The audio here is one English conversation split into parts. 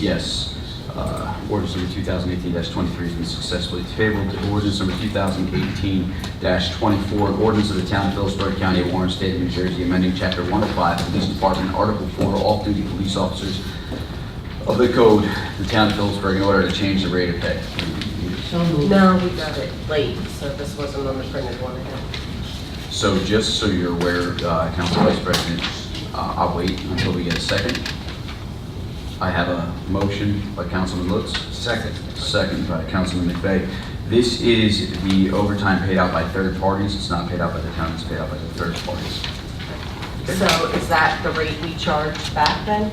Yes. Ordinance number 2018-23 has been successfully tabled. Ordinance number 2018-24, ordinance of the Town of Phillipsburg, County of Warren, State of New Jersey, amending Chapter 105 of the Police Department, Article 4, off-duty police officers of the code, the Town of Phillipsburg, in order to change the rate of pay. No, we got it late, so this wasn't on the printed one again. So just so you're aware, Council Vice President, I'll wait until we get a second. I have a motion by Councilman Lutz. Second. Second by Councilman McVeigh. This is the overtime paid out by third parties. It's not paid out by the town, it's paid out by the third parties. So is that the rate we charge back then?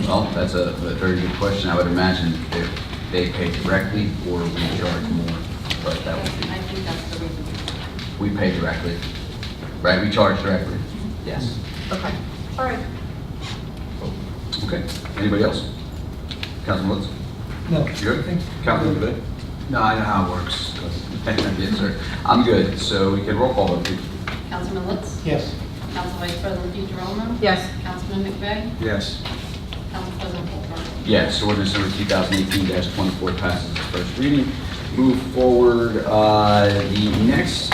Well, that's a very good question. I would imagine if they pay directly or we charge more, but that would be. I think that's the reason. We pay directly, right? We charge directly. Yes. Okay, all right. Okay. Anybody else? Councilman Lutz? No. You good? Councilman McVeigh? No, I know how it works. Yes, sir. I'm good. So we can roll call vote, please. Councilman Lutz? Yes. Council Vice President DeGirolamo? Yes. Councilman McVeigh? Yes. Council President Phillipsburg? Yes, ordinance number 2018-24 passes its first reading. Move forward, the next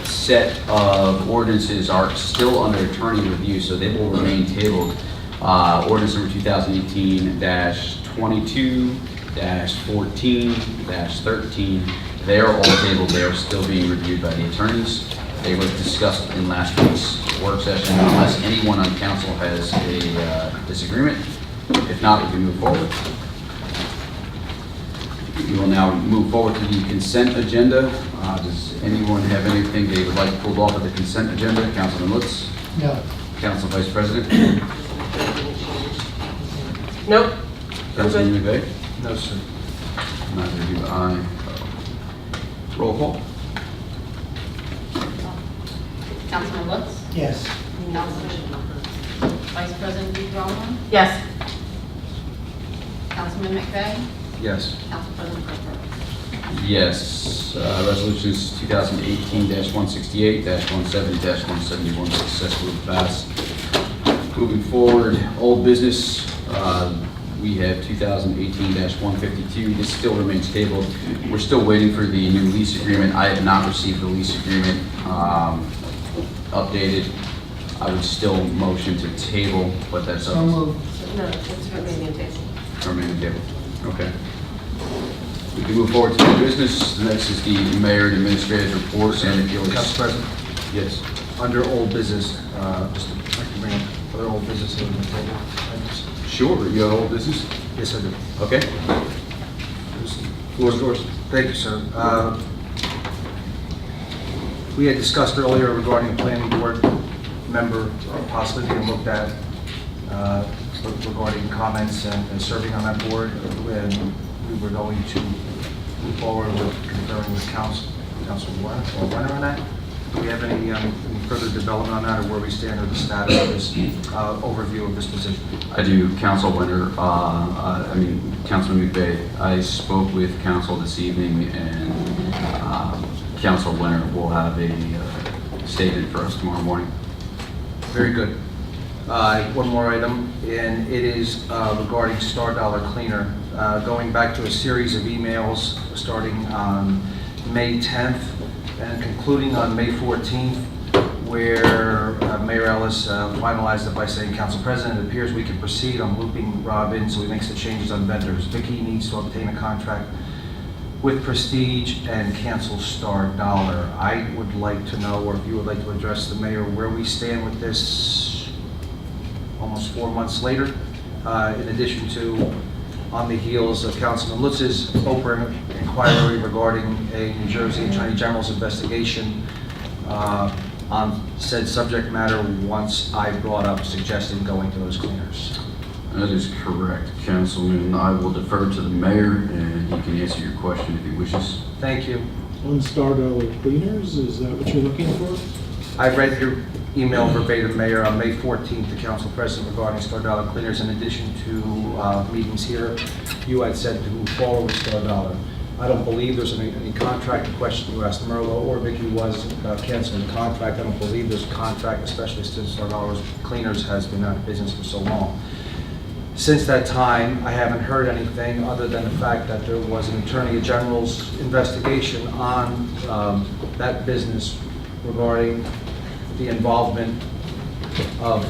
set of ordinances are still under attorney review, so they will remain tabled. Ordinance number 2018-22, -14, -13, they are all tabled. They are still being reviewed by the attorneys. They were discussed in last week's work session, unless anyone on council has a disagreement. If not, we can move forward. We will now move forward to the consent agenda. Does anyone have anything they would like pulled off of the consent agenda? Councilman Lutz? No. Council Vice President? Nope. Councilman McVeigh? No, sir. Neither do I. Roll call? Councilman Lutz? Yes. Councilman Vice President DeGirolamo? Yes. Councilman McVeigh? Yes. Council President Phillipsburg? Yes. Resolutions 2018-168-17-171 successfully passed. Moving forward, old business, we have 2018-152. This still remains tabled. We're still waiting for the new lease agreement. I have not received the lease agreement updated. I would still motion to table, but that's up. So moved. No, it's remaining table. Remaining table. Okay. We can move forward to new business. The next is the mayor and administrative reports, and if you'll. Council President, Yes. under old business, just to bring up other old business on the table. Sure. You have old business? Yes, I do. Okay. Floor is yours. Thank you, sir. We had discussed earlier regarding a planning board member possibly being looked at regarding comments and serving on that board, and we were going to move forward with conferring with Council Warner on that. Do we have any further development on that, or where we stand, or the status of this overview of this position? I do, Council Winter, Councilman McVeigh. I spoke with Council this evening, and Council Winter will have a statement for us tomorrow morning. Very good. One more item, and it is regarding Star Dollar Cleaner. Going back to a series of emails starting on May 10th and concluding on May 14th, where Mayor Ellis finalized it by saying, Council President, it appears we can proceed. I'm looping Rob in so he makes the changes on vendors. Vicky needs to obtain a contract with Prestige and cancel Star Dollar. I would like to know, or if you would like to address the mayor, where we stand with this almost 4 months later, in addition to on the heels of Councilman Lutz's open inquiry regarding a New Jersey Attorney General's investigation on said subject matter once I brought up suggesting going to those cleaners. That is correct, Councilman. I will defer to the mayor, and he can answer your question if he wishes. Thank you. On Star Dollar Cleaners, is that what you're looking for? I read your email verbatim, Mayor, on May 14th to Council President regarding Star Dollar Cleaners. In addition to meetings here, you had said to move forward with Star Dollar. I don't believe there's any contract. The question you asked Merlo or Vicky was canceling the contract. I don't believe there's a contract, especially since Star Dollar Cleaners has been out of business for so long. Since that time, I haven't heard anything other than the fact that there was an Attorney General's investigation on that business regarding the involvement of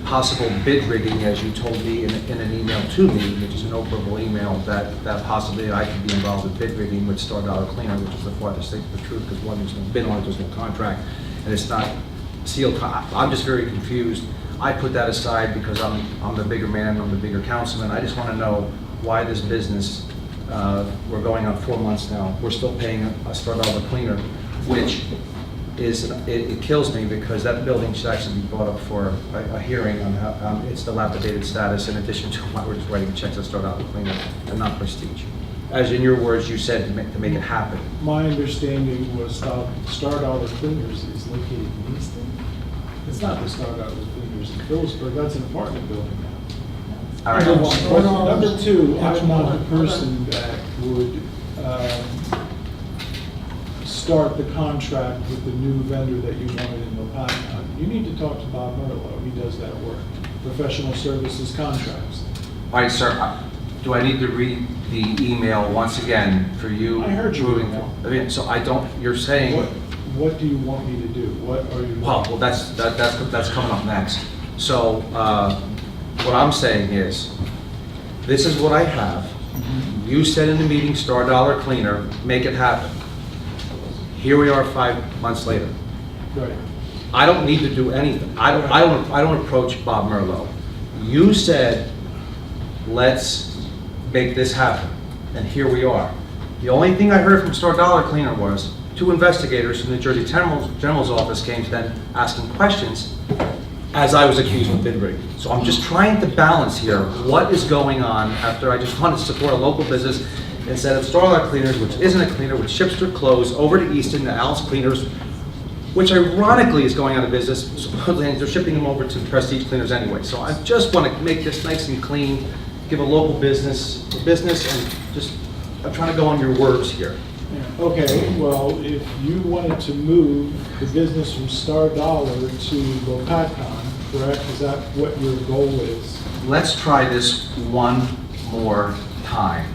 possible bid rigging, as you told me in an email to me, which is an operable email, that possibly I could be involved in bid rigging with Star Dollar Cleaner, which is the farthest thing from the truth, because one, there's no bid on it, there's no contract, and it's not sealed. I'm just very confused. I put that aside because I'm the bigger man, I'm the bigger councilman. I just want to know why this business, we're going on 4 months now, we're still paying a Star Dollar Cleaner, which is, it kills me because that building should actually be brought up for a hearing on how its dilapidated status, in addition to why we're just writing checks at Star Dollar Cleaner and not Prestige. As in your words, you said to make it happen. My understanding was Star Dollar Cleaners is located in Easton. It's not the Star Dollar Cleaners in Phillipsburg, that's an apartment building now. All right. Number one. But number two, I'm not the person that would start the contract with the new vendor that you wanted in Lopatcon. You need to talk to Bob Merlo, he does that work. Professional services contracts. All right, sir, do I need to read the email once again for you? I heard your email. I mean, so I don't, you're saying... What do you want me to do? What are you? Well, that's coming up next. So, what I'm saying is, this is what I have. You said in the meeting, Star Dollar Cleaner, make it happen. Here we are 5 months later. Right. I don't need to do anything. I don't approach Bob Merlo. You said, let's make this happen, and here we are. The only thing I heard from Star Dollar Cleaner was 2 investigators from the Jersey General's office came to them asking questions as I was accused of bid rigging. So I'm just trying to balance here what is going on after I just wanted to support a local business instead of Star Dollar Cleaners, which isn't a cleaner, which ships their clothes over to Easton, to Alice Cleaners, which ironically is going out of business. Supposedly they're shipping them over to Prestige Cleaners anyway. So I just want to make this nice and clean, give a local business a business, and just, I'm trying to go on your words here. Okay, well, if you wanted to move the business from Star Dollar to Lopatcon, correct? Is that what your goal is? Let's try this one more time.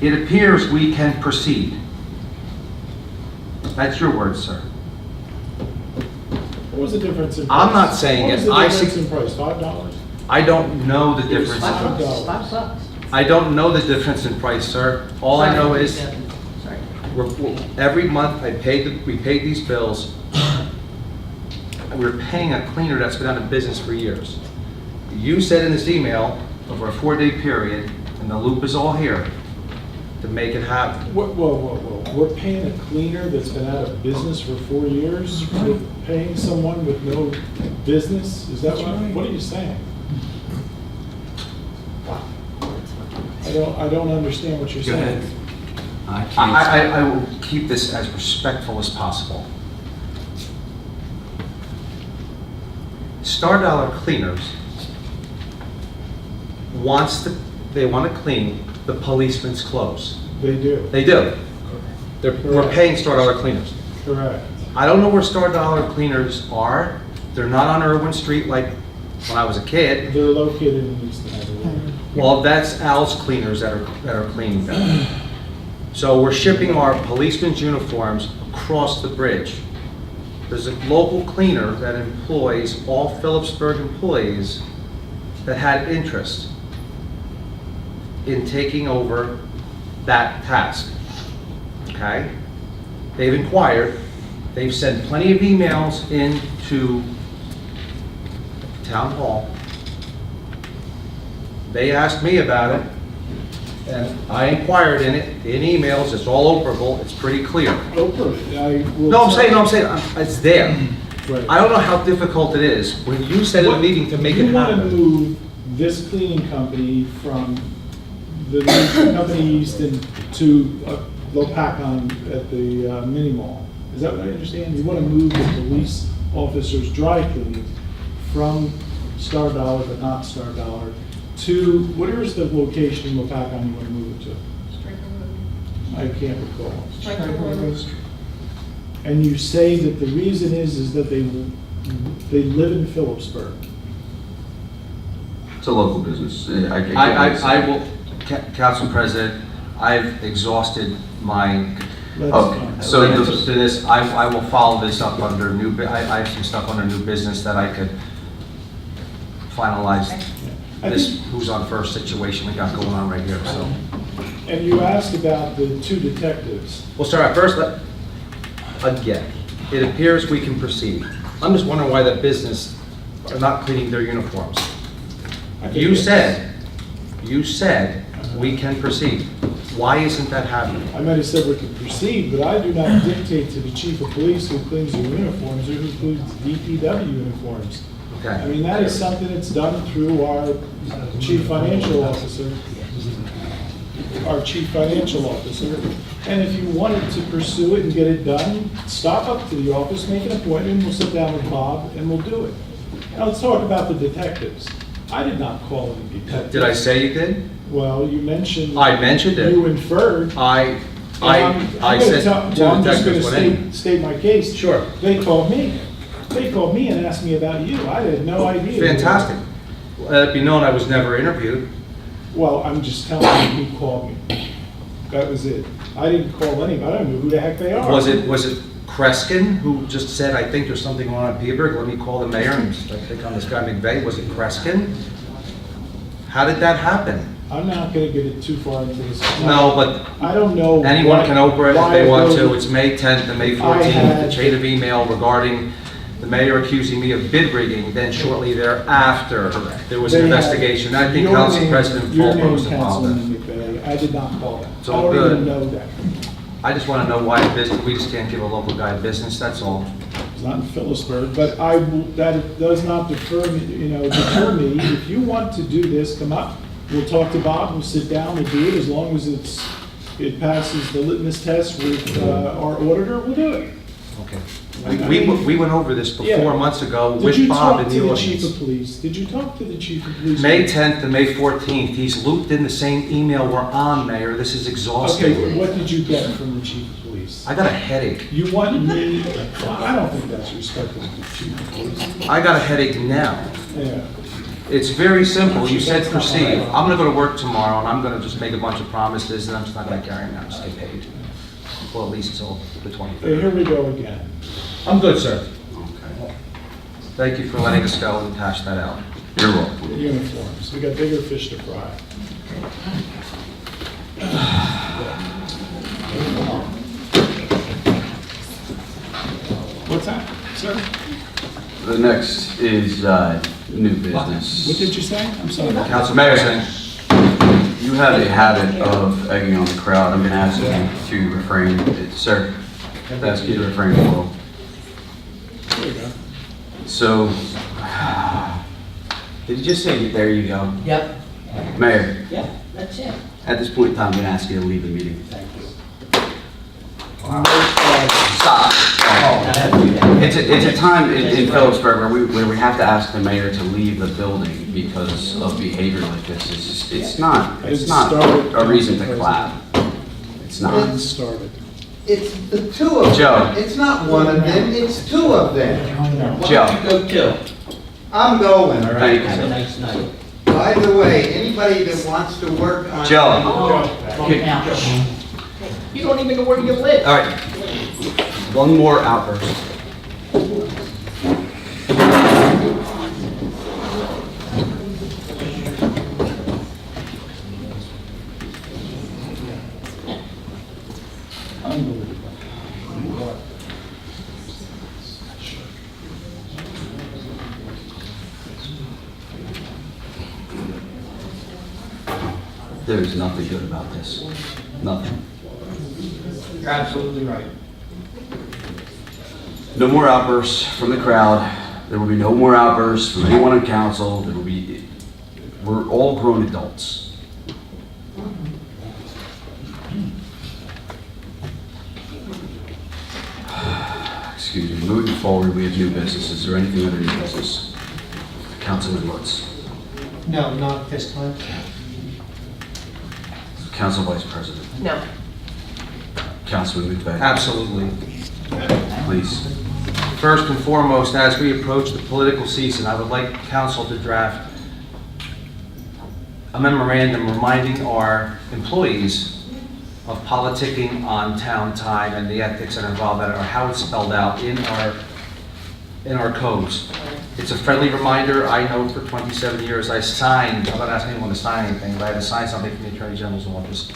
It appears we can proceed. That's your word, sir. What was the difference in price? I'm not saying What it. was the I difference see- in price? $5? I don't know the difference. $5. $5. I don't know the difference in price, sir. All I know is Sorry. every month we paid these bills. We're paying a cleaner that's been out of business for years. You said in this email, over a 4-day period, and the loop is all here, to make it happen. Whoa. We're paying a cleaner that's been out of business for 4 years? We're paying someone with no business? Is that what are you saying? I don't understand what you're Go saying. ahead. I can't. I will keep this as respectful as possible. Star Dollar Cleaners want to clean the policeman's clothes. They do. They do. We're paying Star Dollar Cleaners. Correct. I don't know where Star Dollar Cleaners are. They're not on Irwin Street like when I was a kid. They're located in Easton, I believe. Well, that's Al's Cleaners that are cleaning them. So we're shipping our policemen's uniforms across the bridge. There's a local cleaner that employs all Phillipsburg employees that had interest in taking over that task. Okay? They've inquired. They've sent plenty of emails into town hall. They asked me about it, and I inquired in it, in emails. It's all operable, it's pretty clear. No, I'm saying, it's there. Right. I don't know how difficult it is when you said in a meeting to make it You want to happen. move this cleaning company from the new company Easton to Lopatcon at the mini mall. Is that what I understand? You want to move the police officers' dry cleaning from Star Dollar, but not Star Dollar, to, where's the location in Lopatcon you want to move it to? I can't recall. And you say that the reason is that they live in Phillipsburg. It's a local business. I will, Council President, I've exhausted my Let's Okay, fine. so answers to this. I will follow this up under I have some stuff under new business that I could finalize I this think, who's on first situation we got going on right here, so. and you asked about the 2 detectives. We'll start out first, again, it appears we can proceed. I'm just wondering why the business are not cleaning their uniforms. I think You that's- said we can proceed. Why isn't that happening? I might have said we could proceed, but I do not dictate to the chief of police who cleans their uniforms or who cleans DPW uniforms. I Okay. mean, that is something that's done through our chief financial officer. And if you wanted to pursue it and get it done, stop up to the office, make an appointment, we'll sit down with Bob and we'll do it. Now, let's talk about the detectives. I did not call any detectives. Did I say you did? Well, you mentioned. I mentioned it. You inferred. I I'm said gonna 2 well, I'm just detectives gonna went in. state my case. Sure. They called me. They called me and asked me about you. I had no idea. Fantastic. Let it be known I was never interviewed. Well, I'm just telling you who called me. That was it. I didn't call anybody. I don't know who the heck they are. Was it Kreskin who just said, I think there's something going on in Phillipsburg, let me call the mayor and I think on this guy McVeigh? Was it Kreskin? How did that happen? I'm not gonna get it too far into this. No, but I don't know. anyone can open it if why they want to. those- It's May 10th and May I 14th, had- the chain of email regarding the mayor accusing me of bid rigging. Then shortly thereafter, there was an They had- investigation. I think your Council name- President your Fulmer name, was involved in it. Councilman McVeigh. I did not call them. It's I all don't good. even know that. I just want to know why we just can't give a local guy business, that's all. It's not in Phillipsburg, but that does not deter me, deter me. If you want to do this, come up. We'll talk to Bob, we'll sit down, we'll do it, as long as it passes the litmus test with our auditor, we'll do it. Okay. We went over this Yeah. 4 months ago Did with you Bob talk in to the the chief of audience. police? Did you talk to the chief of police? May 10th and May 14th, he's looped in the same email we're on, Mayor. This is Okay, exhausting. what did you get from the chief of police? I got a headache. You want me, I don't think that's respectful to the chief of police. I got a headache now. Yeah. It's very simple. You said proceed. I'm gonna go to work tomorrow and I'm gonna just make a bunch of promises and I'm just not gonna carry them out, just get paid. Well, at least till the Okay, 23rd. here we go again. I'm good, sir. Okay. Thank you for letting us go and hash that out. You're welcome. Uniforms, we got bigger fish to fry. What's that, sir? The next is new business. What did you say? I'm sorry. Council Mayor, President. you have a habit of egging on the crowd. I'm going to ask you to refrain. Sir, I have to ask you to refrain a little. There you go. So, Did you just say, there you go? Yep. Mayor, Yeah, that's it. at this point in time, I'm going to ask you to leave the meeting. Thank you. Stop. Oh, It's a time in Phillipsburg where we have to ask the mayor to leave the building because of behavior like this. It's not a reason to clap. It's not. It started. It's the two of Joe. them. It's not one of them, it's two of them. Why Joe. don't you go too? I'm going, all Thank right? you, Have a sir. nice night. By the way, anybody that wants to work on... Joe. You don't even know where you live. All right. One more outburst. There's nothing good about this. Nothing. You're absolutely right. No more outbursts from the crowd. There will be no more outbursts from anyone on council. There will be, we're all grown adults. Excuse me, moving forward, we have new business. Is there anything under new business? Councilman Lutz. No, not this time. Council Vice President. No. Councilman McVeigh. Absolutely. Please. First and foremost, as we approach the political season, I would like council to draft a memorandum reminding our employees of politicking on town time and the ethics that involve that, or how it's spelled out in our codes. It's a friendly reminder. I know for 27 years I signed, I'm not asking anyone to sign anything, but I had to sign something from the Attorney General's office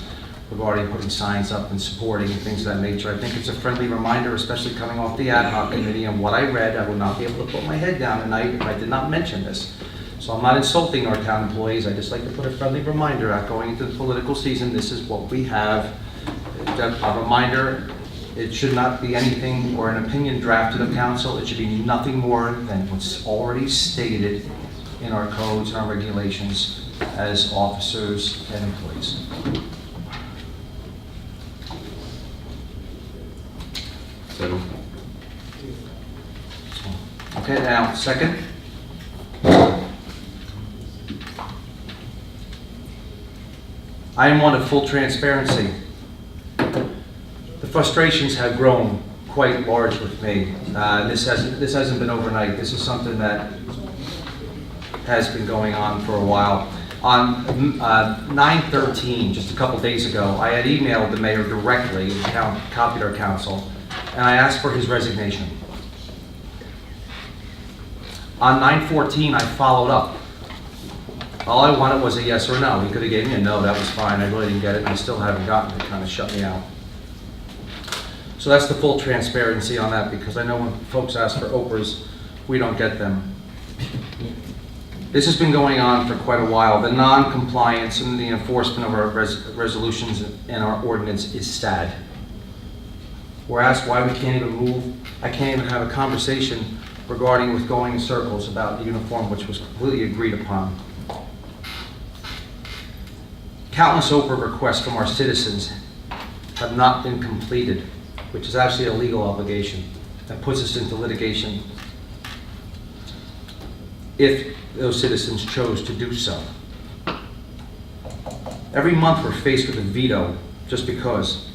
regarding putting signs up and supporting and things of that nature. I think it's a friendly reminder, especially coming off the ad hoc committee, and what I read, I would not be able to put my head down tonight if I did not mention this. So I'm not insulting our town employees. I just like to put a friendly reminder out going into the political season. This is what we have. A reminder, it should not be anything or an opinion draft to the council. It should be nothing more than what's already stated in our codes and our regulations as officers and employees. Settle. Okay, now, second. I am one of full transparency. The frustrations have grown quite large with me. This hasn't been overnight. This is something that has been going on for a while. On 9/13, just a couple days ago, I had emailed the mayor directly, copied our council, and I asked for his resignation. On 9/14, I followed up. All I wanted was a yes or no. He could have gave me a no, that was fine. I really didn't get it, and I still haven't gotten it. It kind of shut me out. So that's the full transparency on that, because I know when folks ask for Oprahs, we don't get them. This has been going on for quite a while. The non-compliance and the enforcement of our resolutions and our ordinance is sad. We're asked why we can't even move. I can't even have a conversation regarding with going in circles about the uniform, which was completely agreed upon. Countless Oprah requests from our citizens have not been completed, which is actually a legal obligation that puts us into litigation if those citizens chose to do so. Every month we're faced with a veto just because.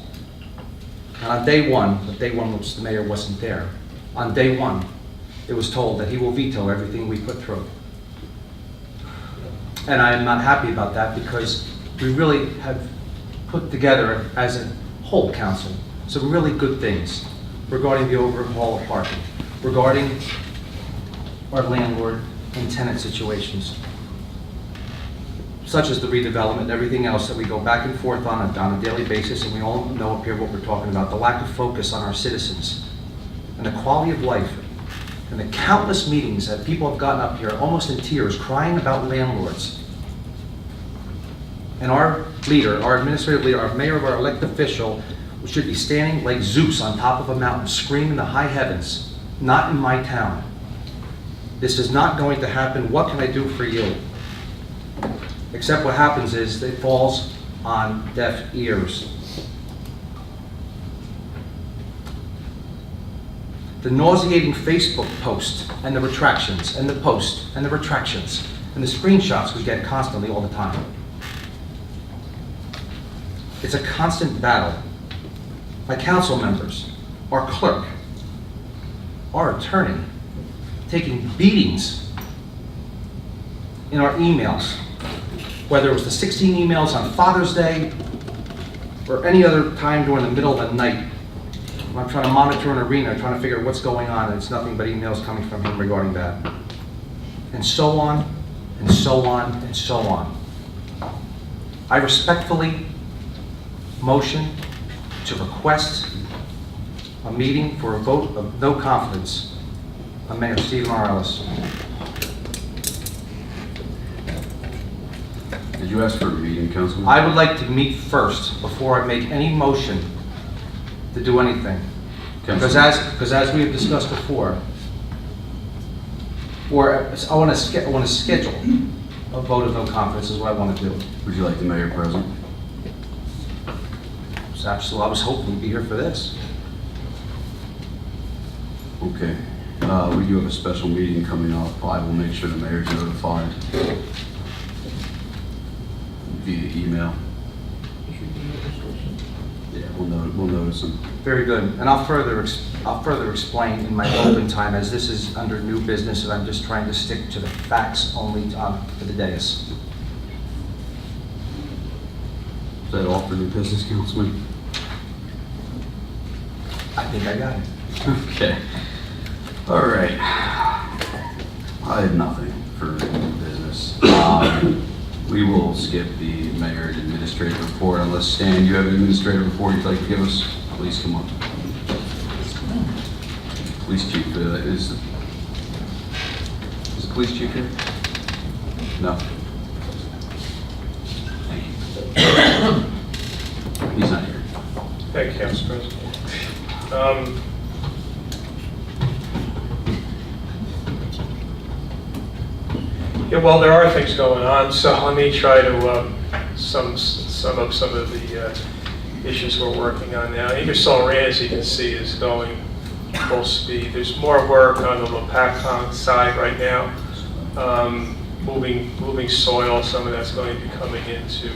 And on day one, which the mayor wasn't there, on day one, it was told that he will veto everything we put through. And I am not happy about that, because we really have put together as a whole council some really good things regarding the overhaul of parking, regarding our landlord and tenant situations, such as the redevelopment and everything else that we go back and forth on a daily basis, and we all know up here what we're talking about, the lack of focus on our citizens and the quality of life, and the countless meetings that people have gotten up here almost in tears crying about landlords. And our leader, our administrative leader, our mayor, our elected official should be standing like Zeus on top of a mountain screaming the high heavens, not in my town. This is not going to happen. What can I do for you? Except what happens is it falls on deaf ears. The nauseating Facebook post and the retractions and the post and the retractions and the screenshots we get constantly all the time. It's a constant battle. My council members, our clerk, our attorney, taking beatings in our emails, whether it was the 16 emails on Father's Day or any other time during the middle of the night. I'm trying to monitor an arena, trying to figure out what's going on, and it's nothing but emails coming from him regarding that. And so on, and so on, and so on. I respectfully motion to request a meeting for a vote of no confidence on Mayor Stephen R. Ellis. Did you ask for a meeting, Councilman? I would like to meet first before I make any motion to do anything. Because as we have discussed before, I want to schedule a vote of no confidence is what I want to do. Would you like the mayor present? Absolutely, I was hoping we'd be here for this. Okay. We do have a special meeting coming up. I will make sure the mayor's notified via email. Yeah, we'll notice them. Very good, and I'll further explain in my open time, as this is under new business, and I'm just trying to stick to the facts only for the dais. Is that all for new business, Councilman? I think I got it. Okay. All right. I have nothing for new business. We will skip the mayor and administrative report unless, Stan, you have an administrative report you'd like to give us? Please come on. Police chief, is the police chief here? No. Thank you. He's not here. Thank you, Council President. Yeah, well, there are things going on, so let me try to sum up some of the issues we're working on now. Ingersoll Rand, as you can see, is going full speed. There's more work on the Lopakong side right now, moving soil. Some of that's going to be coming into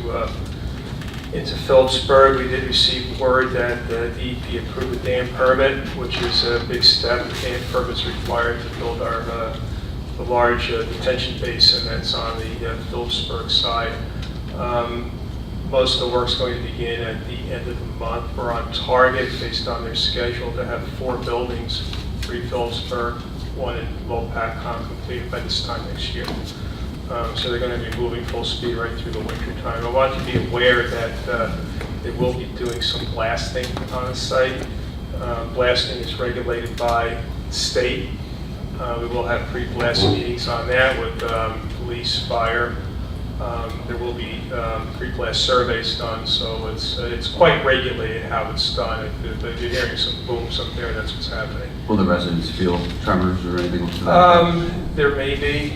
Phillipsburg. We did receive word that the DEP approved a dam permit, which is a big step. The dam permit is required to build the large detention basin that's on the Phillipsburg side. Most of the work's going to begin at the end of the month. We're on target, based on their schedule, to have 4 buildings, 3 Phillipsburg, 1 in Lopakong, completed by this time next year. So they're going to be moving full speed right through the winter time. I want you to be aware that they will be doing some blasting on the site. Blasting is regulated by the state. We will have pre-blast meetings on that with police, fire. There will be pre-blast surveys done, so it's quite regulated how it's done. If you're hearing some booms up there, that's what's happening. Will the residents feel tremors or anything like that? There may be,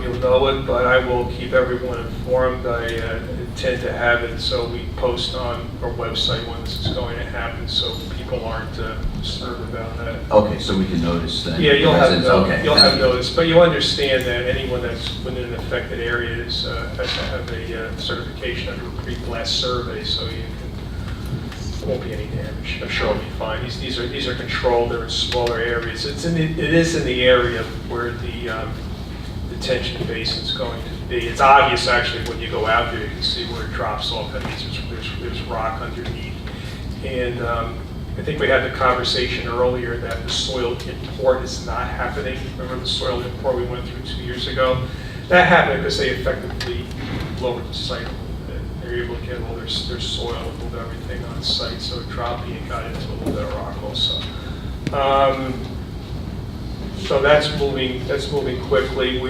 you'll know it, but I will keep everyone informed. I intend to have it so we post on our website when this is going to happen, so people aren't disturbed about that. Okay, so we can notice that. Yeah, you'll have okay. notice, but you'll understand that anyone that's within an affected area has to have a certification under a pre-blast survey, so you can, won't be any damage. I'm sure it'll be fine. These are controlled. They're in smaller areas. It is in the area where the detention basin is going to be. It's obvious actually when you go out there. You can see where it drops off. That means there's rock underneath. And I think we had the conversation earlier that the soil import is not happening. Remember the soil import we went through 2 years ago? That happened because they effectively lowered the site a little bit. They were able to get all their soil and move everything on site, so it dropped and got into a little bit of rock also. So that's moving quickly.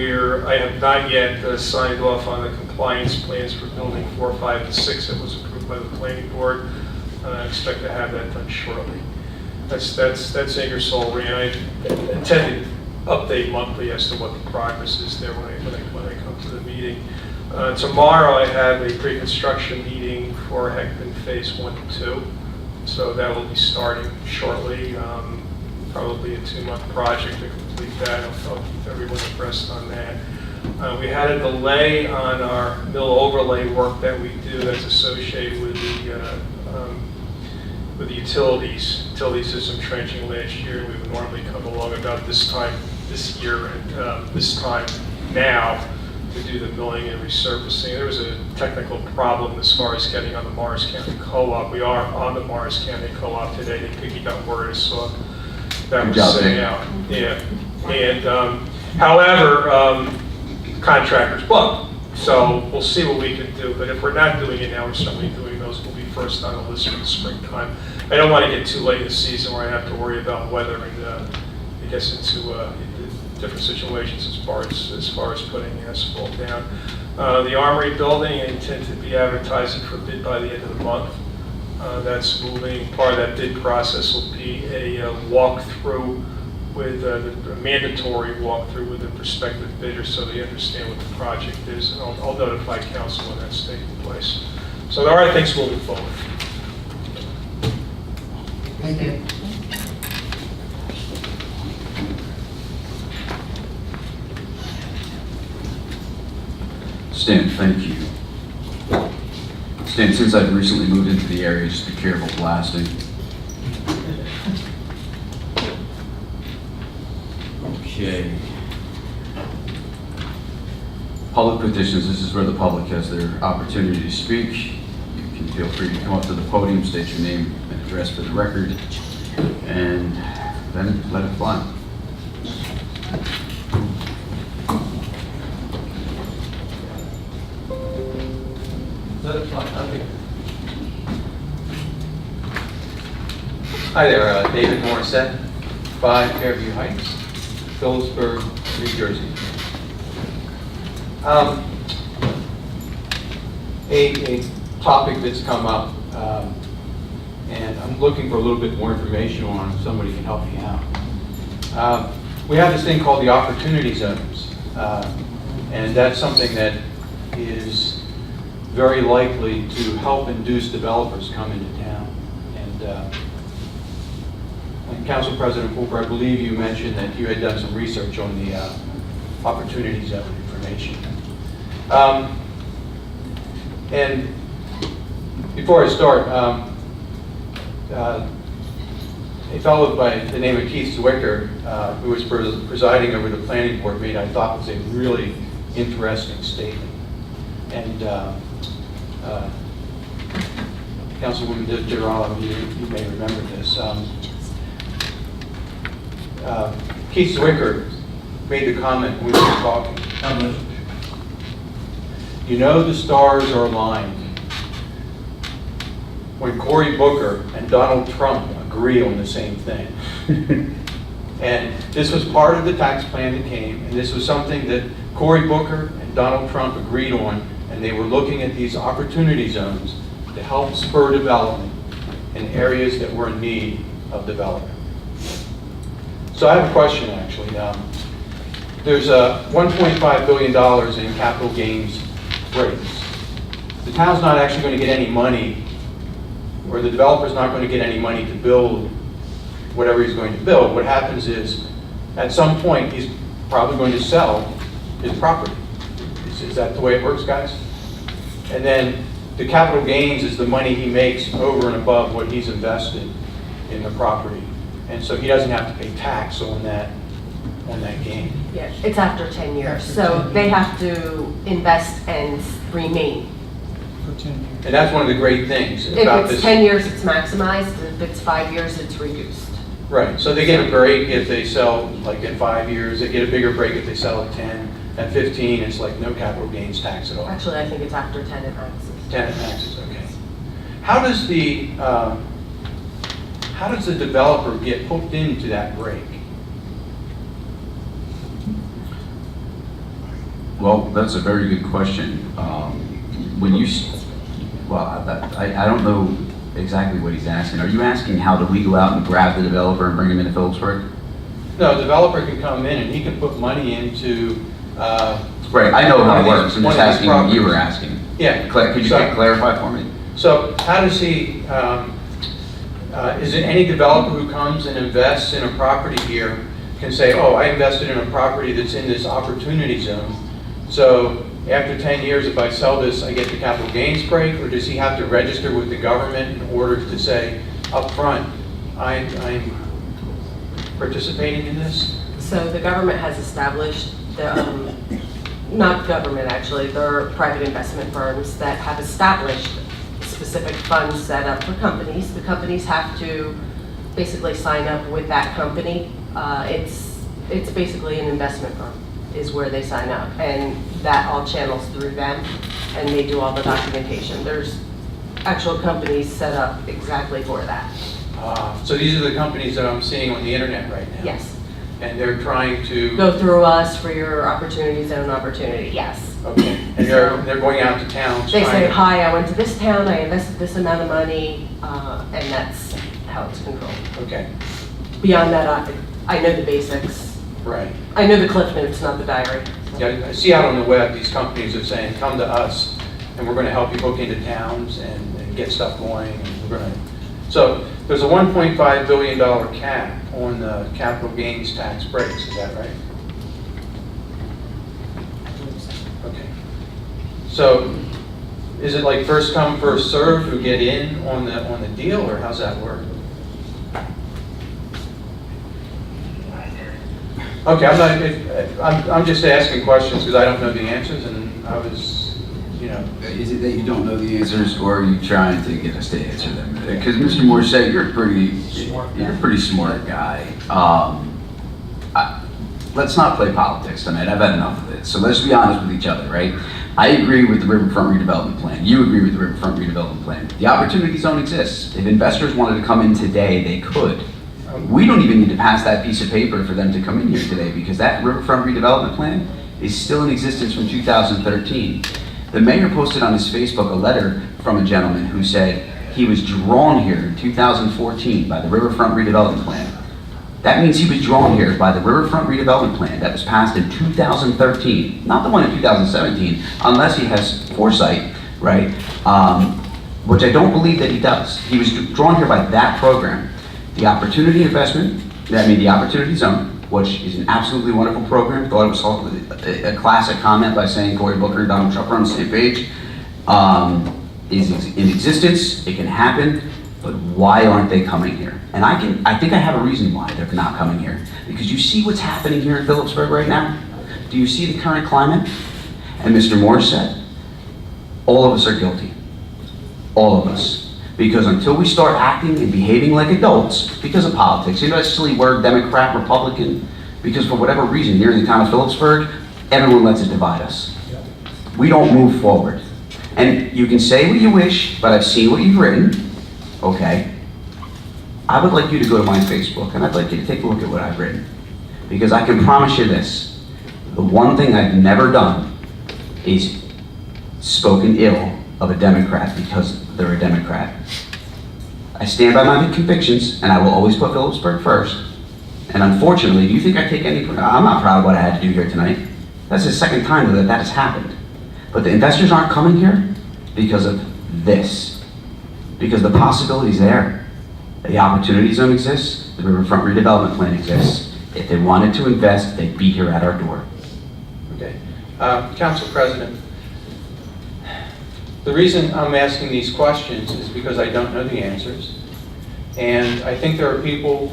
I have not yet signed off on the compliance plans for building 4, 5, and 6 that was approved by the planning board. I expect to have that done shortly. That's Ingersoll Rand. I intend to update monthly as to what the progress is there when I come to the meeting. Tomorrow I have a pre-construction meeting for Heckman Phase 1 and 2. So that will be starting shortly. Probably a 2-month project to complete that. I'll keep everyone abreast on that. We had a delay on our mill overlay work that we do that's associated with the utilities. Utilities did some trenching last year. We would normally come along about this time this year and this time now to do the milling and resurfacing. There was a technical problem as far as getting on the Morris County Co-op. We are on the Morris County Co-op today. They picked up word I saw that was sitting out. Yeah. And however, contractors booked. So we'll see what we can do. But if we're not doing it now, we're certainly doing those. We'll be first on the list for the springtime. I don't want to get too late in the season where I have to worry about weather and it gets into different situations as far as putting asphalt down. The Armory building, I intend to be advertising for bid by the end of the month. That's moving. Part of that bid process will be a walkthrough with the mandatory walkthrough with a prospective bidder so they understand what the project is. And I'll notify council when that's taking place. So there are things moving forward. Thank you. Stan, thank you. Stan, since I've recently moved into the area, just be careful blasting. Okay. Public petitions, this is where the public has their opportunity to speak. You can feel free to come up to the podium, state your name and address for the record, and then let it fly. Hi there, David Morissette, 5 Fairview Heights, Phillipsburg, New Jersey. A topic that's come up, and I'm looking for a little bit more information on if somebody can help me out. We have this thing called the opportunity zones, and that's something that is very likely to help induce developers come into town. And Council President Fulper, I believe you mentioned that you had done some research on the opportunity zone information. And before I start, a fellow by the name of Keith Zwicker, who was presiding over the planning board, made, I thought, was a really interesting statement. And Councilwoman DiGirolamo, you may remember this. Keith Zwicker made the comment when we were talking. You know the stars are aligned when Cory Booker and Donald Trump agree on the same thing. And this was part of the tax plan that came, and this was something that Cory Booker and Donald Trump agreed on, and they were looking at these opportunity zones to help spur development in areas that were in need of development. So I have a question, actually. There's $1.5 billion in capital gains breaks. The town's not actually going to get any money, or the developer's not going to get any money to build whatever he's going to build. What happens is, at some point, he's probably going to sell his property. Is that the way it works, guys? And then the capital gains is the money he makes over and above what he's invested in the property. And so he doesn't have to pay tax on that gain. Yeah, it's after 10 years, so they have to invest and remain. For 10 years. And that's one of the great things If about it's this. 10 years, it's maximized. If it's 5 years, it's reduced. Right, so they get a break if they sell, like in 5 years, they get a bigger break if they sell at 10. At 15, it's like no capital gains tax at all. Actually, I think it's after 10 it maxes. 10 at taxes, okay. How does the developer get hooked into that break? Well, that's a very good question. When you, I don't know exactly what he's asking. Are you asking how do we go out and grab the developer and bring him into Phillipsburg? No, a developer can come in and he can put money into. Right, I know how it one of works. these- I'm just one of these asking what you were properties. asking. Yeah. Could you So- clarify for me? So how does he, is it any developer who comes and invests in a property here can say, oh, I invested in a property that's in this opportunity zone. So after 10 years, if I sell this, I get the capital gains break, or does he have to register with the government in order to say up front, I'm participating in this? So the government has established, not government actually, there are private investment firms that have established specific funds set up for companies. The companies have to basically sign up with that company. It's basically an investment firm is where they sign up, and that all channels through them, and they do all the documentation. There's actual companies set up exactly for that. So these are the companies that I'm seeing on the internet right now? Yes. And they're trying to... Go through us for your opportunity zone opportunity, yes. Okay, and they're going out to towns They say, trying to... hi, I went to this town, I invested this amount of money, and that's how it's controlled. Okay, Beyond that, I know the basics. right. I know the cliff notes, not the diary. Yeah, I see out on the web, these companies are saying, come to us, and we're going to help you hook into towns and get stuff going, and we're going to... So there's a $1.5 billion cap on the capital gains tax breaks, is that right? Okay. So is it like first come, first served who get in on the deal, or how's that work? Okay, I'm just asking questions because I don't know the answers, and I was you know. Is it that you don't know the answers, or are you trying to get us to answer them? Because Mr. Morissette, you're a pretty smart guy. Let's not play politics tonight. I've had enough of it. So let's be honest with each other, right? I agree with the Riverfront redevelopment plan. You agree with the Riverfront redevelopment plan. The opportunity zone exists. If investors wanted to come in today, they could. We don't even need to pass that piece of paper for them to come in here today, because that Riverfront redevelopment plan is still in existence from 2013. The mayor posted on his Facebook a letter from a gentleman who said he was drawn here in 2014 by the Riverfront redevelopment plan. That means he was drawn here by the Riverfront redevelopment plan that was passed in 2013, not the one in 2017, unless he has foresight, right? Which I don't believe that he does. He was drawn here by that program. The opportunity investment, the opportunity zone, which is an absolutely wonderful program. Thought it was a classic comment by saying Cory Booker and Donald Trump are on the same page. Is in existence, it can happen, but why aren't they coming here? And I think I have a reason why they're not coming here. Because you see what's happening here in Phillipsburg right now? Do you see the current climate? And Mr. Morissette, all of us are guilty. All of us. Because until we start acting and behaving like adults, because of politics, you know that silly word, Democrat, Republican, because for whatever reason, here in the town of Phillipsburg, everyone lets it divide us. We don't move forward. And you can say what you wish, but I've seen what you've written, okay? I would like you to go to my Facebook, and I'd like you to take a look at what I've written. Because I can promise you this, the one thing I've never done is spoken ill of a Democrat because they're a Democrat. I stand by my convictions, and I will always put Phillipsburg first. And unfortunately, do you think I take any, I'm not proud of what I had to do here tonight. That's the second time that has happened. But the investors aren't coming here because of this. Because the possibility's there. The opportunity zone exists, the Riverfront redevelopment plan exists. If they wanted to invest, they'd be here at our door. Okay. Council President, the reason I'm asking these questions is because I don't know the answers. And I think there are people,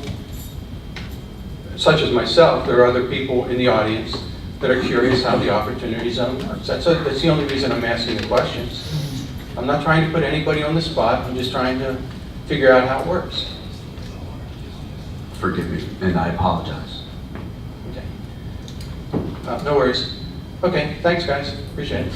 such as myself, there are other people in the audience that are curious how the opportunity zone works. That's the only reason I'm asking the questions. I'm not trying to put anybody on the spot. I'm just trying to figure out how it works. Forgive me, and I apologize. Okay. No worries. Okay, thanks guys. Appreciate it.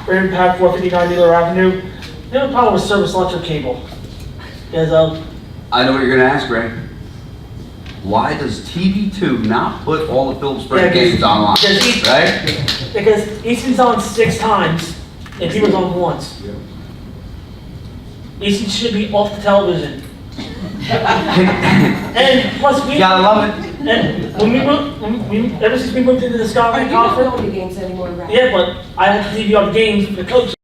Brandon Pack, 459 Needler Avenue. We have a problem with service electric cable. Because, I know what you're gonna ask, Ray. Why does TV2 not put all the Phillipsburg Yeah, games online, because- right? because Easton's on 6 times and Peter's on once. Easton should be off the television. And plus we... You gotta love it. And when we moved, ever since we moved into the Scotland You don't Conference... go to games anymore, right? Yeah, but I have to TV on the games for the coach.